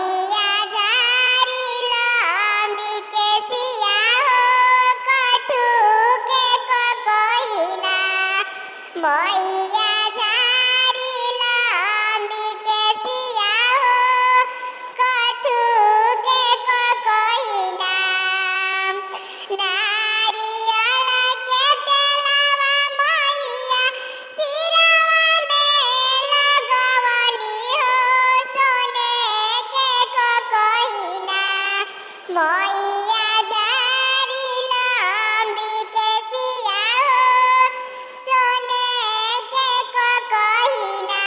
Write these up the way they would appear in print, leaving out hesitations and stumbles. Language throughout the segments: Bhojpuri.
मैया झारिल अम्बिके सिया हो कथु के कहिना मैया झारिल अम्बिके सिया हो कथु के कहिना नारियल के तेलवा मैया सिरवा में लगवनी हो सोने के कहिना मैया झारिल अम्बिके सिया हो सोने के कहिना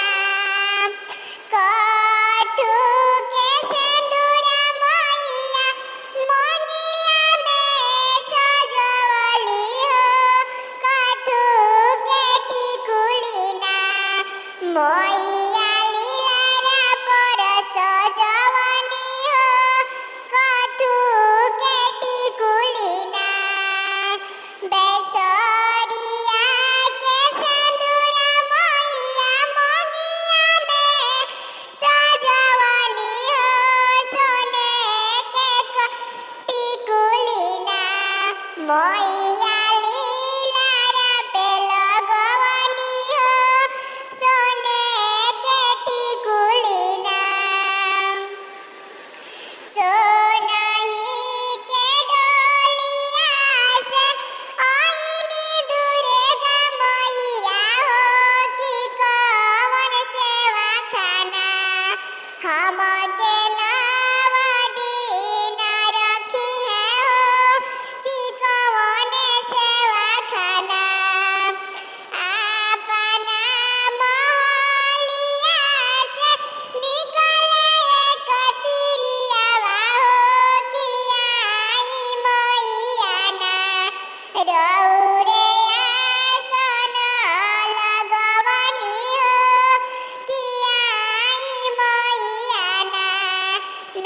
कथु के सिंदूरा मैया मोनिया में सजवली हो कथु के टिकुलिना मैया लीलारा पर सजवनी हो कथु के टिकुलिना बेसरिया के सिंदूरा मैया मोनिया में सजवनी हो सोने के टिकुलिना मैया लीलारा पे लगवनी हो सोने के टिकुलिना सोनही के डोलिया से आईनी दुर्गा मैया हो कि कवन सेवा खाना हमके नव दिन रखी है हो कि कवन सेवा खाना अपना महलिया से निकले एक तिरियावा हो कि आई मैया ना रौरे आसन लगवनी हो कि आई मैया ना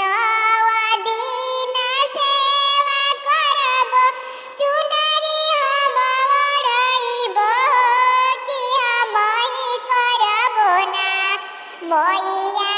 नव दिन सेवा करब चुनरी हम ओढ़ब हो कि हमही करब ना मैया